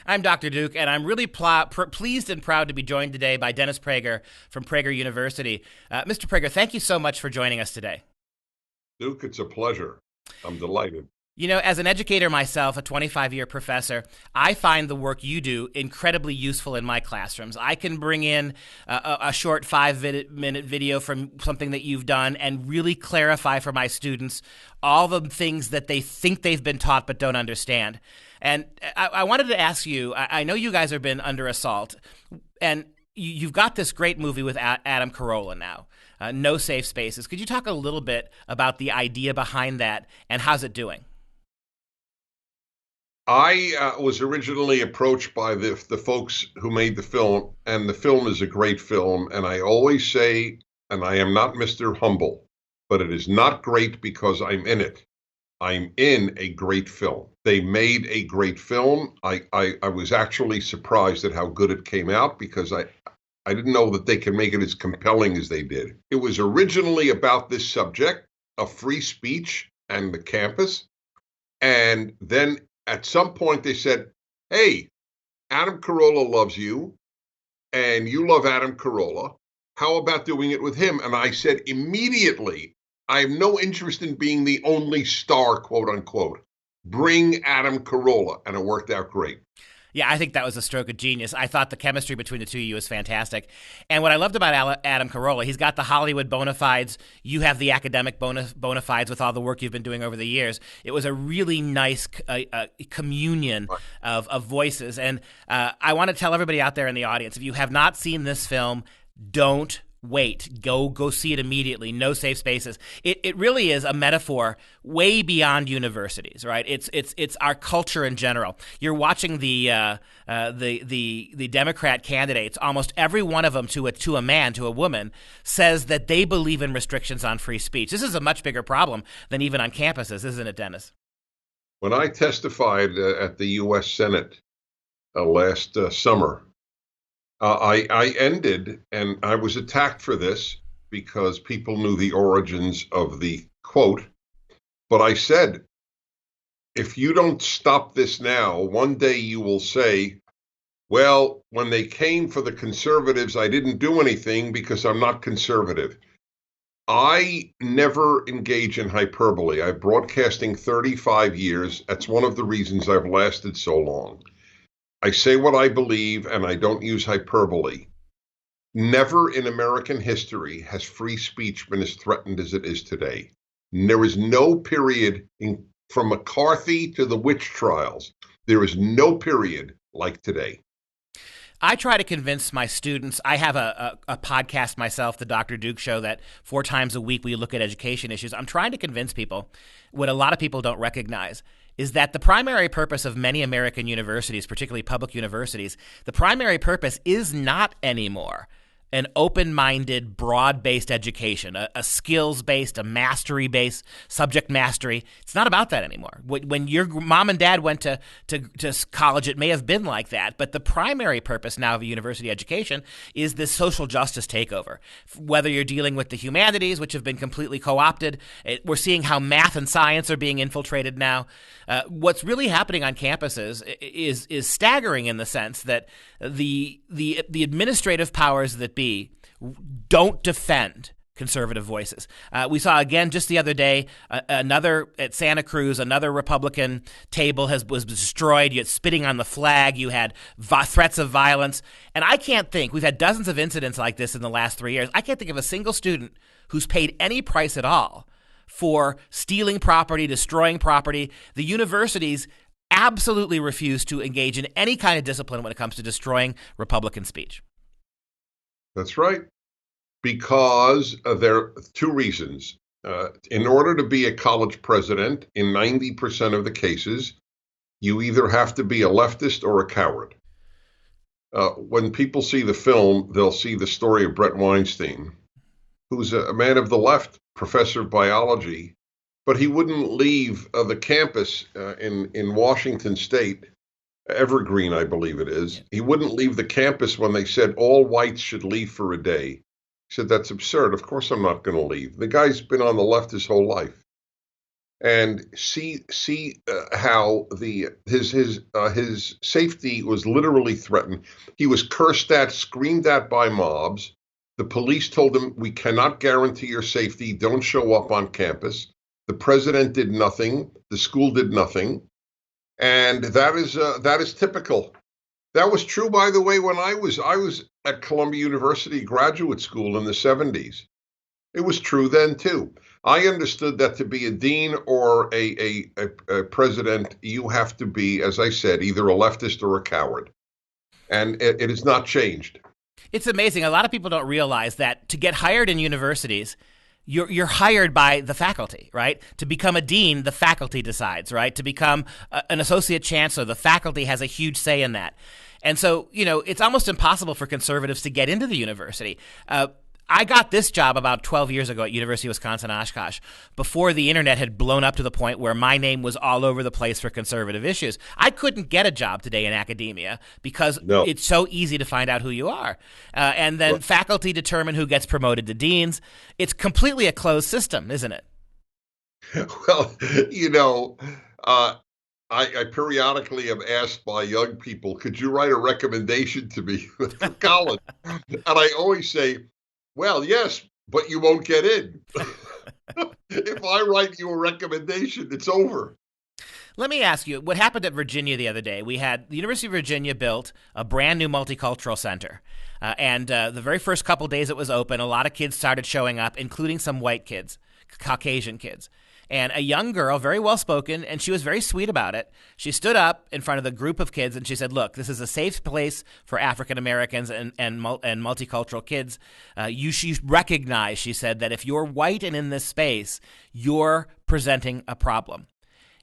I'm Dr. Duke, and I'm really pleased and proud to be joined today by Dennis Prager from Prager University. Mr. Prager, thank you so much for joining us today. Duke, it's a pleasure. I'm delighted. You know, as an educator myself, a 25-year professor, I find the work you do incredibly useful in my classrooms. I can bring in a short 5-minute video from something that you've done and really clarify for my students all the things that they think they've been taught but don't understand. And I wanted to ask you, I know you guys have been under assault, and you've got this great movie with Adam Carolla now, No Safe Spaces. Could you talk a little bit about the idea behind that and how's it doing? I was originally approached by the folks who made the film, and the film is a great film. And I always say, and I am not Mr. Humble, but it is not great because I'm in it. I'm in a great film. They made a great film. I was actually surprised at how good it came out because I didn't know that they could make it as compelling as they did. It was originally about this subject of free speech and the campus. And then at some point they said, hey, Adam Carolla loves you and you love Adam Carolla. How about doing it with him? And I said immediately, I have no interest in being the only star, quote unquote. Bring Adam Carolla. And it worked out great. Yeah, I think that was a stroke of genius. I thought the chemistry between the two of you was fantastic. And what I loved about Adam Carolla, he's got the Hollywood bona fides. You have the academic bona fides with all the work you've been doing over the years. It was a really nice communion of voices. And I want to tell everybody out there in the audience, if you have not seen this film, don't wait. Go see it immediately. No Safe Spaces. It really is a metaphor way beyond universities, right? It's our culture in general. You're watching the Democrat candidates. Almost every one of them, to a man, to a woman, says that they believe in restrictions on free speech. This is a much bigger problem than even on campuses, isn't it, Dennis? When I testified at the U.S. Senate last summer, I ended, and I was attacked for this because people knew the origins of the quote, but I said, if you don't stop this now, one day you will say, well, when they came for the conservatives, I didn't do anything because I'm not conservative. I never engage in hyperbole. I've broadcasting 35 years. That's one of the reasons I've lasted so long. I say what I believe, and I don't use hyperbole. Never in American history has free speech been as threatened as it is today. And there is no period from McCarthy to the witch trials. There is no period like today. I try to convince my students. I have a podcast myself, the Dr. Duke Show, that 4 times a week we look at education issues. I'm trying to convince people what a lot of people don't recognize is that the primary purpose of many American universities, particularly public universities, the primary purpose is not anymore an open-minded, broad-based education, a skills-based, a mastery-based, subject mastery. It's not about that anymore. When your mom and dad went to college, it may have been like that, but the primary purpose now of a university education is this social justice takeover. Whether you're dealing with the humanities, which have been completely co-opted, we're seeing how math and science are being infiltrated now. What's really happening on campuses is staggering in the sense that the administrative powers that be don't defend conservative voices. We saw again just the other day, another at Santa Cruz, another Republican table was destroyed. You had spitting on the flag. You had threats of violence. And I can't think, we've had dozens of incidents like this in the last 3 years. I can't think of a single student who's paid any price at all for stealing property, destroying property. The universities absolutely refuse to engage in any kind of discipline when it comes to destroying Republican speech. That's right. Because there are 2 reasons. In order to be a college president, in 90% of the cases, you either have to be a leftist or a coward. When people see the film, they'll see the story of Brett Weinstein, who's a man of the left, professor of biology, but he wouldn't leave the campus in Washington State, Evergreen, I believe it is. He wouldn't leave the campus when they said all whites should leave for a day. He said, that's absurd. Of course I'm not going to leave. The guy's been on the left his whole life. and see how his safety was literally threatened. He was cursed at, screamed at by mobs. The police told him, "We cannot guarantee your safety. Don't show up on campus." The president did nothing. The school did nothing, and that is typical. That was true, by the way, when I was at Columbia University graduate school in the 70s. It was true then too. I understood that to be a dean or a president, you have to be, as I said, either a leftist or a coward. And it has not changed. It's amazing. A lot of people don't realize that to get hired in universities, you're hired by the faculty, right? To become a dean, the faculty decides, right? To become an associate chancellor, the faculty has a huge say in that. And so, it's almost impossible for conservatives to get into the university. I got this job about 12 years ago at University of Wisconsin-Oshkosh, before the internet had blown up to the point where my name was all over the place for conservative issues. I couldn't get a job today in academia because it's so easy to find out who you are. And then faculty determine who gets promoted to deans. It's completely a closed system, isn't it? Well, I periodically am asked by young people, could you write a recommendation to me for college? And I always say, well, yes, but you won't get in. If I write you a recommendation, it's over. Let me ask you, what happened at Virginia the other day? We had the University of Virginia built a brand new multicultural center. And the very first couple days it was open, a lot of kids started showing up, including some white kids, Caucasian kids. And a young girl, very well-spoken, and she was very sweet about it. She stood up in front of the group of kids and she said, look, this is a safe place for African Americans and multicultural kids. She recognized, she said, that if you're white and in this space, you're presenting a problem.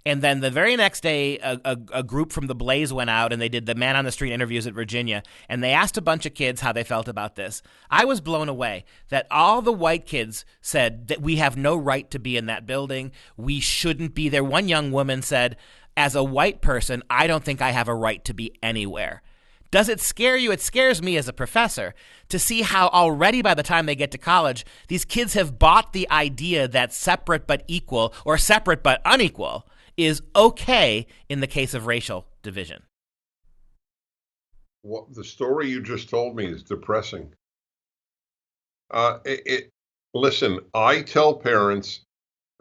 And then the very next day, a group from the Blaze went out and they did the man on the street interviews at Virginia. And they asked a bunch of kids how they felt about this. I was blown away that all the white kids said that we have no right to be in that building. We shouldn't be there. One young woman said, as a white person, I don't think I have a right to be anywhere. Does it scare you? It scares me as a professor to see how already by the time they get to college, these kids have bought the idea that separate but equal or separate but unequal is okay in the case of racial division. Well, the story you just told me is depressing. Listen, I tell parents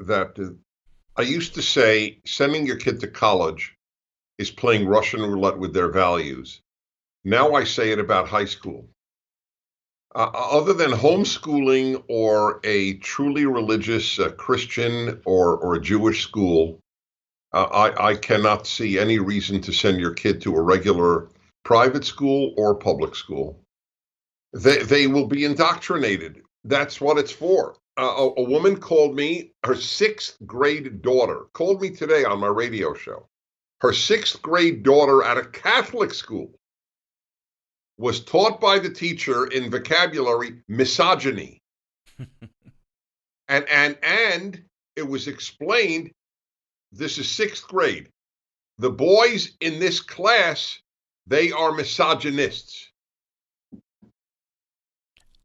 that I used to say sending your kid to college is playing Russian roulette with their values. Now I say it about high school. Other than homeschooling or a truly religious Christian or a Jewish school, I cannot see any reason to send your kid to a regular private school or public school. They will be indoctrinated. That's what it's for. A woman called me, her 6th grade daughter, called me today on my radio show. Her 6th grade daughter at a Catholic school was taught by the teacher in vocabulary misogyny. and it was explained. This is 6th grade. The boys in this class, they are misogynists.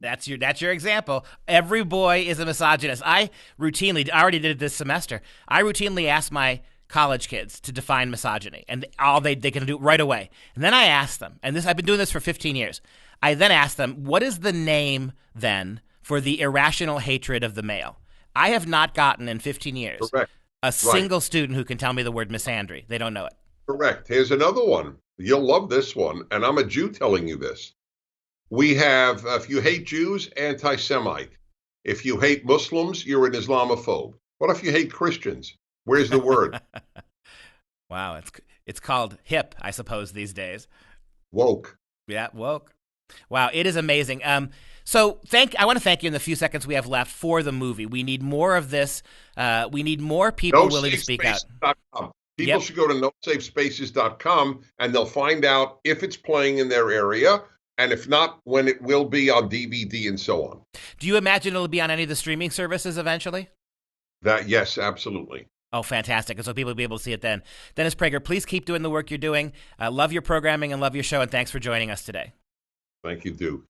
That's your example. Every boy is a misogynist. I already did it this semester. I routinely ask my college kids to define misogyny, and they can do it right away. And then I ask them, and I've been doing this for 15 years. I then ask them, what is the name then for the irrational hatred of the male? I have not gotten in 15 years. Correct. A single student who can tell me the word misandry. They don't know it. Correct. Here's another one. You'll love this one, and I'm a Jew telling you this. We have, if you hate Jews, anti-Semite. If you hate Muslims, you're an Islamophobe. What if you hate Christians? Where's the word? Wow, it's called hip, I suppose, these days. Woke. Yeah, woke. Wow, it is amazing. So I want to thank you in the few seconds we have left for the movie. We need more of this. We need more people willing to speak out. People should go to nosafespaces.com and they'll find out if it's playing in their area, and if not, when it will be on DVD and so on. Do you imagine it'll be on any of the streaming services eventually? Yes, absolutely. Oh, fantastic. And so people will be able to see it then. Dennis Prager, please keep doing the work you're doing. Love your programming and love your show, and thanks for joining us today. Thank you, Duke.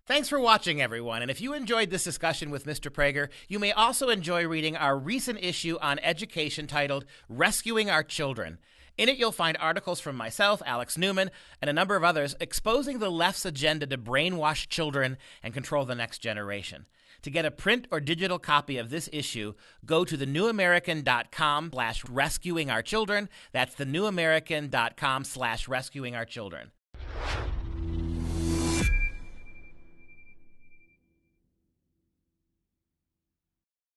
Thanks for watching, everyone. And if you enjoyed this discussion with Mr. Prager, you may also enjoy reading our recent issue on education titled Rescuing Our Children. In it, you'll find articles from myself, Alex Newman, and a number of others exposing the left's agenda to brainwash children and control the next generation. To get a print or digital copy of this issue, go to thenewamerican.com/rescuingourchildren. That's thenewamerican.com/rescuingourchildren.